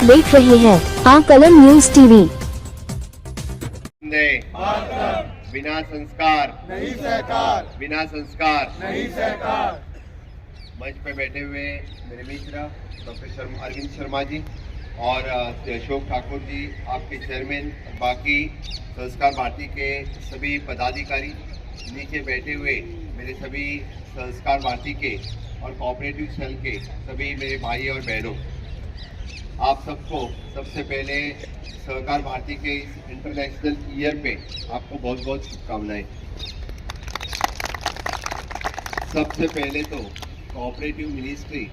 देख रहे हैं आकलन न्यूज टीवी। बिना संस्कार नहीं सहकार, बिना संस्कार नहीं सहकार। मंच पे बैठे हुए मेरे मित्र प्रोफेसर अरविंद शर्मा जी और अशोक ठाकुर जी, आपके चेयरमैन, बाकी संस्कार भारती के सभी पदाधिकारी, नीचे बैठे हुए मेरे सभी संस्कार भारती के और कोऑपरेटिव सेल के सभी मेरे भाई और बहनों, आप सबको सबसे पहले सहकार भारती के इस इंटरनेशनल ईयर पे आपको बहुत बहुत शुभकामनाएं। सबसे पहले तो कोऑपरेटिव मिनिस्ट्री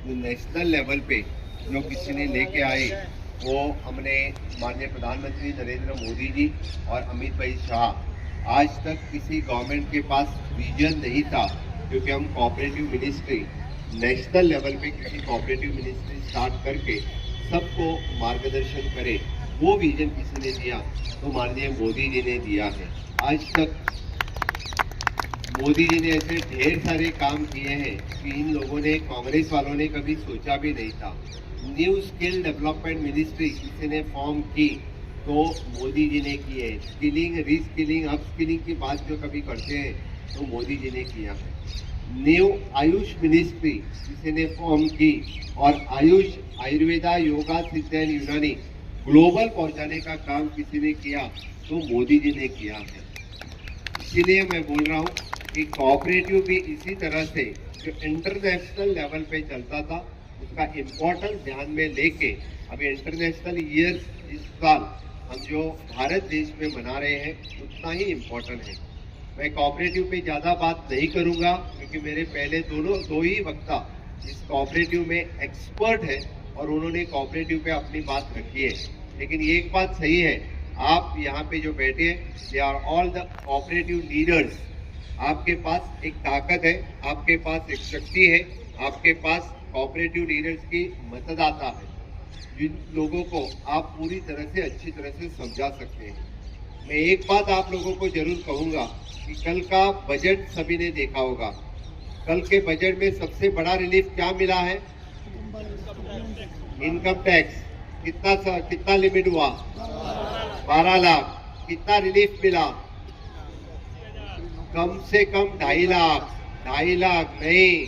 जो नेशनल लेवल पे जो किसी ने लेके आए, वो हमने माननीय प्रधानमंत्री नरेंद्र मोदी जी और अमित भाई शाह। आज तक किसी गवर्नमेंट के पास विजन नहीं था, क्योंकि हम कोऑपरेटिव मिनिस्ट्री नेशनल लेवल पे किसी कोऑपरेटिव मिनिस्ट्री स्टार्ट करके सबको मार्गदर्शन करे, वो विजन किसी ने दिया तो माननीय मोदी जी ने दिया है। आज तक मोदी जी ने ऐसे ढेर सारे काम किए हैं कि इन लोगों ने, कांग्रेस वालों ने कभी सोचा भी नहीं था। न्यू स्किल डेवलपमेंट मिनिस्ट्री किसी ने फॉर्म की तो मोदी जी ने की है। स्किलिंग, रीस्किलिंग, अपस्किलिंग की बात जो कभी करते हैं तो मोदी जी ने किया है। न्यू आयुष मिनिस्ट्री किसी ने फॉर्म की और आयुष, आयुर्वेदा, योगा, सिद्ध एंड यूनानी ग्लोबल पहुंचाने का काम किसी ने किया तो मोदी जी ने किया है। इसीलिए मैं बोल रहा हूँ कि कोऑपरेटिव भी इसी तरह से जो इंटरनेशनल लेवल पे चलता था, उसका इम्पोर्टेंस ध्यान में लेके अभी इंटरनेशनल ईयर इस साल हम जो भारत देश में मना रहे हैं उतना ही इम्पोर्टेंट है। मैं कोऑपरेटिव पे ज़्यादा बात नहीं करूँगा, क्योंकि मेरे पहले दो ही वक्ता इस कोऑपरेटिव में एक्सपर्ट है और उन्होंने कोऑपरेटिव पे अपनी बात रखी है। लेकिन एक बात सही है, आप यहाँ पे जो बैठे हैं, they are all the cooperative leaders. आपके पास एक ताकत है, आपके पास एक शक्ति है, आपके पास कोऑपरेटिव लीडर्स की मतदाता है, जिन लोगों को आप पूरी तरह से, अच्छी तरह से समझा सकते हैं। मैं एक बात आप लोगों को जरूर कहूँगा कि कल का बजट सभी ने देखा होगा। कल के बजट में सबसे बड़ा रिलीफ क्या मिला है? Income tax. कितना लिमिट हुआ? 12 लाख। कितना रिलीफ मिला? कम से कम 2.5 लाख। 2.5 लाख नहीं,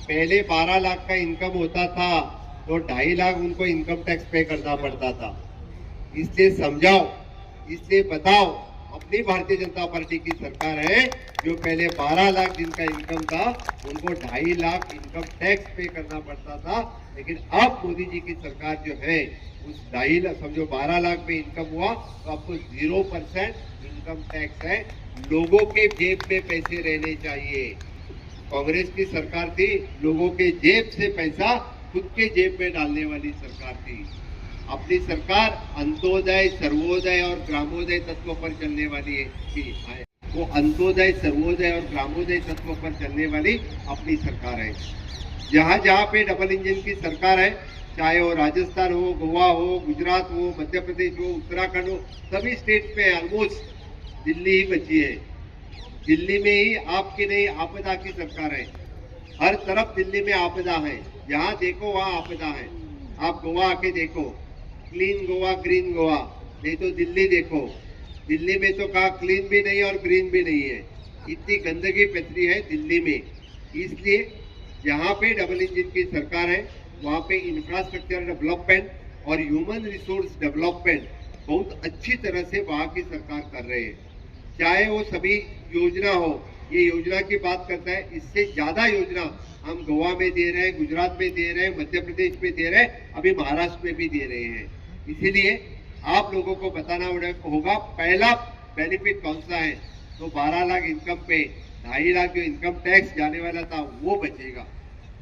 पहले 12 लाख का इनकम होता था तो 2.5 लाख उनको इनकम टैक्स पे करना पड़ता था। इसलिए समझाओ, इसलिए बताओ, अपनी भारतीय जनता पार्टी की सरकार है जो पहले 12 लाख जिनका इनकम था उनको 2.5 लाख इनकम टैक्स पे करना पड़ता था। लेकिन अब मोदी जी की सरकार जो है, उस 2.5 लाख, समझो 12 लाख में इनकम हुआ तो आपको 0% इनकम टैक्स है। लोगों के जेब में पैसे रहने चाहिए। कांग्रेस की सरकार थी, लोगों के जेब से पैसा खुद के जेब में डालने वाली सरकार थी। अपनी सरकार अंत्योदय, सर्वोदय और ग्रामोदय तत्वों पर चलने वाली है। वो अंत्योदय, सर्वोदय और ग्रामोदय तत्वों पर चलने वाली अपनी सरकार है। जहाँ जहाँ पे डबल इंजन की सरकार है, चाहे वो राजस्थान हो, गोवा हो, गुजरात हो, मध्य प्रदेश हो, उत्तराखंड हो, सभी स्टेट पे ऑलमोस्ट दिल्ली ही बची है। दिल्ली में ही आपकी नहीं, आपदा की सरकार है। हर तरफ दिल्ली में आपदा है, जहाँ देखो वहाँ आपदा है। आप गोवा आके देखो, क्लीन गोवा, ग्रीन गोवा। नहीं तो दिल्ली देखो, दिल्ली में तो कहा क्लीन भी नहीं और ग्रीन भी नहीं है, इतनी गंदगी पथरी है दिल्ली में। इसलिए जहाँ पे डबल इंजन की सरकार है, वहाँ पे इंफ्रास्ट्रक्चर डेवलपमेंट और ह्यूमन रिसोर्स डेवलपमेंट बहुत अच्छी तरह से वहाँ की सरकार कर रहे हैं। चाहे वो सभी योजना हो, ये योजना की बात करता है, इससे ज्यादा योजना हम गोवा में दे रहे हैं, गुजरात में दे रहे हैं, मध्य प्रदेश में दे रहे हैं, अभी महाराष्ट्र में भी दे रहे हैं। इसीलिए आप लोगों को बताना होगा पहला बेनिफिट कौन सा है। तो 12 लाख इनकम पे 2.5 लाख जो इनकम टैक्स जाने वाला था वो बचेगा।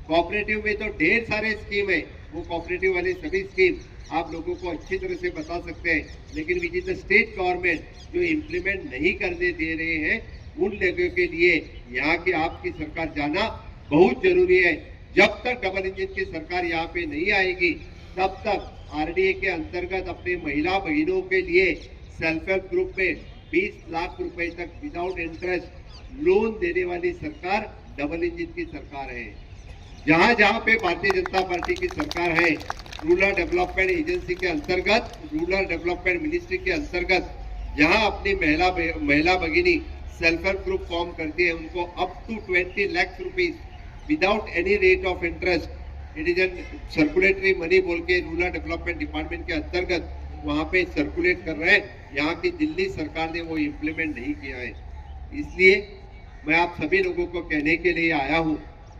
कोऑपरेटिव में तो ढेर सारे स्कीम है, वो कोऑपरेटिव वाली सभी स्कीम आप लोगों को अच्छी तरह से बता सकते हैं, लेकिन which is the state government जो इम्प्लीमेंट नहीं करने दे रहे हैं, उन लोगों के लिए यहाँ की आपकी सरकार जाना बहुत जरूरी है। जब तक डबल इंजन की सरकार यहाँ पे नहीं आएगी, तब तक आरडीए के अंतर्गत अपने महिला बहनों के लिए सेल्फ हेल्प ग्रुप में 20 लाख रुपए तक विदाउट इंटरेस्ट लोन देने वाली सरकार डबल इंजन की सरकार है। जहां जहां पे भारतीय जनता पार्टी की सरकार है, रूरल डेवलपमेंट एजेंसी के अंतर्गत, रूरल डेवलपमेंट मिनिस्ट्री के अंतर्गत जहां अपनी महिला भगिनी सेल्फ हेल्प ग्रुप फॉर्म करती है, उनको up to 20 lakh rupees without any rate of interest, it is an circulatory money बोल के रूरल डेवलपमेंट डिपार्टमेंट के अंतर्गत वहां पे सर्कुलेट कर रहे हैं। यहाँ की दिल्ली सरकार ने वो इम्प्लीमेंट नहीं किया है। इसलिए मैं आप सभी लोगों को कहने के लिए आया हूँ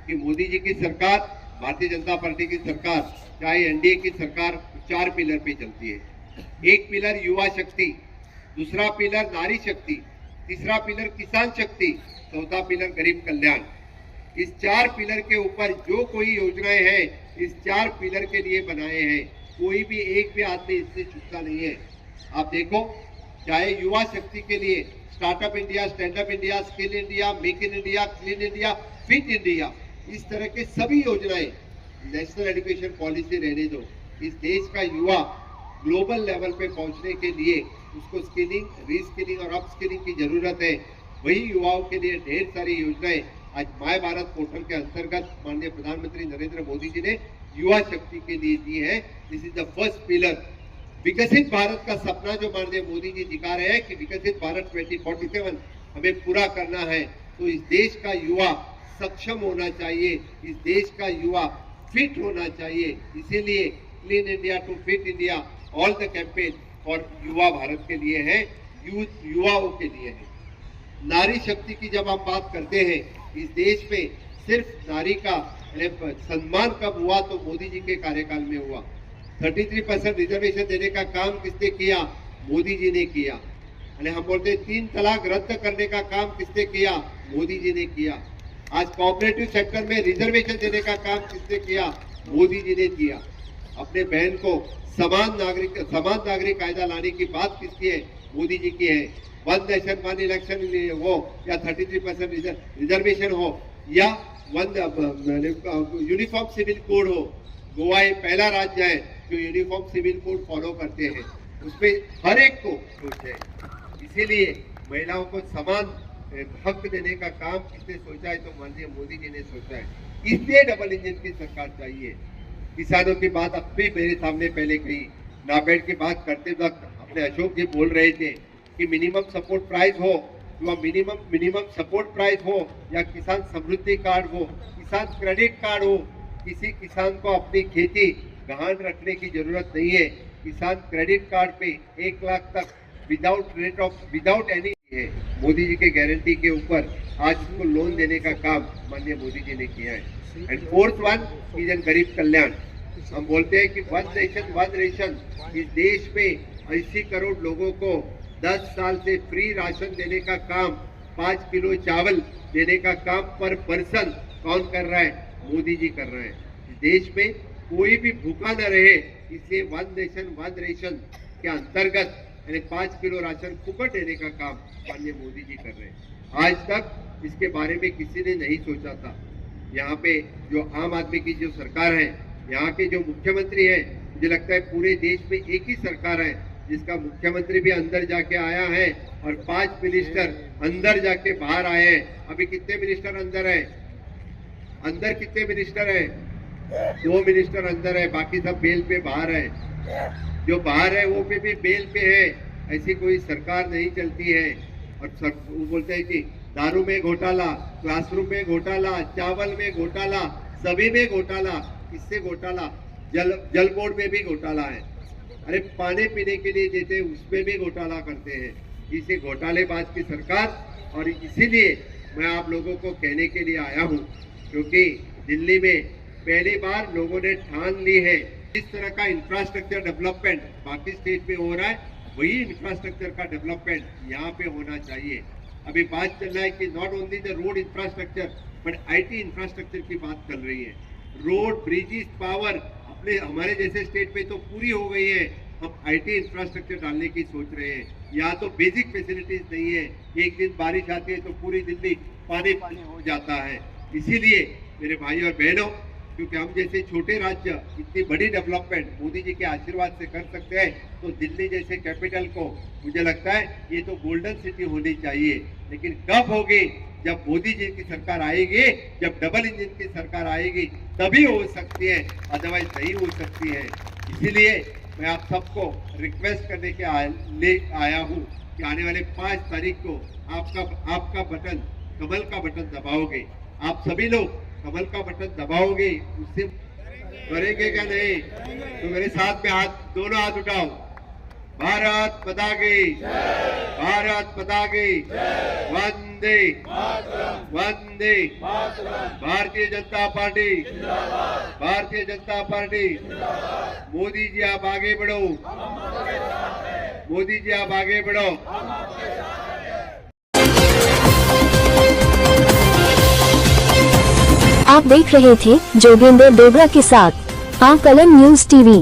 कि मोदी जी की सरकार, भारतीय जनता पार्टी की सरकार, चाहे एनडीए की सरकार 4 पिलर पे चलती है। एक पिलर युवा शक्ति, दूसरा पिलर नारी शक्ति, तीसरा पिलर किसान शक्ति, चौथा पिलर गरीब कल्याण। इस 4 पिलर के ऊपर जो कोई योजनाएं हैं इस 4 पिलर के लिए बनाए हैं। कोई भी एक भी आदमी इससे चूकता नहीं है। आप देखो, चाहे युवा शक्ति के लिए startup India, stand up India, skill India, make in India, clean India, fit India, इस तरह के सभी योजनाएं, नेशनल एजुकेशन पॉलिसी रहने दो, इस देश का युवा ग्लोबल लेवल पे पहुंचने के लिए उसको स्किलिंग, रीस्किलिंग और अपस्किलिंग की जरूरत है। वही युवाओं के लिए ढेर सारी योजनाएं आज माय भारत पोर्टल के अंतर्गत माननीय प्रधानमंत्री नरेंद्र मोदी जी ने युवा शक्ति के लिए दी है। This is the first pillar. विकसित भारत का सपना जो माननीय मोदी जी दिखा रहे हैं कि विकसित भारत 2047 हमें पूरा करना है, तो इस देश का युवा सक्षम होना चाहिए, इस देश का युवा फिट होना चाहिए। इसीलिए clean India to fit India, all the campaign और युवा भारत के लिए है, युवाओं के लिए है। नारी शक्ति की जब हम बात करते हैं, इस देश में सिर्फ नारी का सम्मान कब हुआ तो मोदी जी के कार्यकाल में हुआ। 33% रिजर्वेशन देने का काम किसने किया? मोदी जी ने किया। हम बोलते हैं 3 तलाक रद्द करने का काम किसने किया? मोदी जी ने किया। आज कोऑपरेटिव सेक्टर में रिजर्वेशन देने का काम किसने किया? मोदी जी ने किया। अपने बहन को समान नागरिक कायदा लाने की बात किसकी है? मोदी जी की है। 1 नेशन 1 इलेक्शन हो या 33% रिजर्वेशन हो या यूनिफॉर्म सिविल कोड हो, गोवा एक पहला राज्य है जो यूनिफॉर्म सिविल कोड फॉलो करते हैं, उसमें हर एक को छूट है। इसीलिए महिलाओं को समान हक देने का काम किसने सोचा है? तो माननीय मोदी जी ने सोचा है। इसलिए डबल इंजन की सरकार चाहिए। किसानों की बात अब भी मेरे सामने पहले कही, नाफेड की बात करते वक्त अपने अशोक जी बोल रहे थे कि मिनिमम सपोर्ट प्राइस हो या मिनिमम सपोर्ट प्राइस हो या किसान समृद्धि कार्ड हो, किसान क्रेडिट कार्ड हो, किसी किसान को अपनी खेती गहान रखने की जरूरत नहीं है। किसान क्रेडिट कार्ड पे 1 लाख तक विदाउट एनी है। मोदी जी के गारंटी के ऊपर आज उसको लोन देने का काम माननीय मोदी जी ने किया है। And fourth one is an गरीब कल्याण। हम बोलते हैं कि 1 नेशन 1 रेशन, इस देश में 80 करोड़ लोगों को 10 साल से फ्री राशन देने का काम, 5 किलो चावल देने का काम पर पर्सन कौन कर रहा है? मोदी जी कर रहे हैं। इस देश में कोई भी भूखा न रहे, इसलिए 1 नेशन 1 रेशन के अंतर्गत 5 किलो राशन फुकट देने का काम माननीय मोदी जी कर रहे हैं। आज तक इसके बारे में किसी ने नहीं सोचा था। यहाँ पे जो आम आदमी की जो सरकार है, यहाँ के जो मुख्यमंत्री है, मुझे लगता है पूरे देश में एक ही सरकार है जिसका मुख्यमंत्री भी अंदर जाके आया है और 5 मिनिस्टर अंदर जाके बाहर आए हैं। अभी कितने मिनिस्टर अंदर है? अंदर कितने मिनिस्टर है? 2 मिनिस्टर अंदर है, बाकी सब बेल पे बाहर है। जो बाहर है वो भी बेल पे है। ऐसी कोई सरकार नहीं चलती है। और वो बोलते हैं कि दारू में घोटाला, क्लासरूम में घोटाला, चावल में घोटाला, सभी में घोटाला। किससे घोटाला? जल बोर्ड में भी घोटाला है। अरे पानी पीने के लिए देते हैं उसमें भी घोटाला करते हैं। इसे घोटालेबाज की सरकार। और इसीलिए मैं आप लोगों को कहने के लिए आया हूँ, क्योंकि दिल्ली में पहली बार लोगों ने ठान ली है इस तरह का इंफ्रास्ट्रक्चर डेवलपमेंट बाकी स्टेट में हो रहा है, वही इंफ्रास्ट्रक्चर का डेवलपमेंट यहाँ पे होना चाहिए। अभी बात चल रहा है कि not only the road infrastructure but IT infrastructure की बात चल रही है। रोड, ब्रिजेस, पावर अपने हमारे जैसे स्टेट पे तो पूरी हो गई है, हम आईटी इंफ्रास्ट्रक्चर डालने की सोच रहे हैं। यहाँ तो बेसिक फैसिलिटीज नहीं है। एक दिन बारिश आती है तो पूरी दिल्ली पानी पानी हो जाता है। इसीलिए मेरे भाई और बहनों, क्योंकि हम जैसे छोटे राज्य इतनी बड़ी डेवलपमेंट मोदी जी के आशीर्वाद से कर सकते हैं, तो दिल्ली जैसे कैपिटल को मुझे लगता है ये तो गोल्डन सिटी होनी चाहिए। लेकिन कब होगी जब मोदी जी की सरकार आएगी, जब डबल इंजन की सरकार आएगी, तभी हो सकती है, अदरवाइज नहीं हो सकती है। इसीलिए मैं आप सबको रिक्वेस्ट करने के ले आया हूँ कि आने वाले 5 तारीख को आपका बटन, कमल का बटन दबाओगे, आप सभी लोग कमल का बटन दबाओगे, उससे करेंगे क्या नहीं? तो मेरे साथ में दोनों हाथ उठाओ। भारत माता की, भारत माता की, वंदे वंदे, भारतीय जनता पार्टी, भारतीय जनता पार्टी। मोदी जी आप आगे बढ़ो, मोदी जी आप आगे बढ़ो। आप देख रहे थे जोगेंद्र डोगरा के साथ कलम न्यूज टीवी।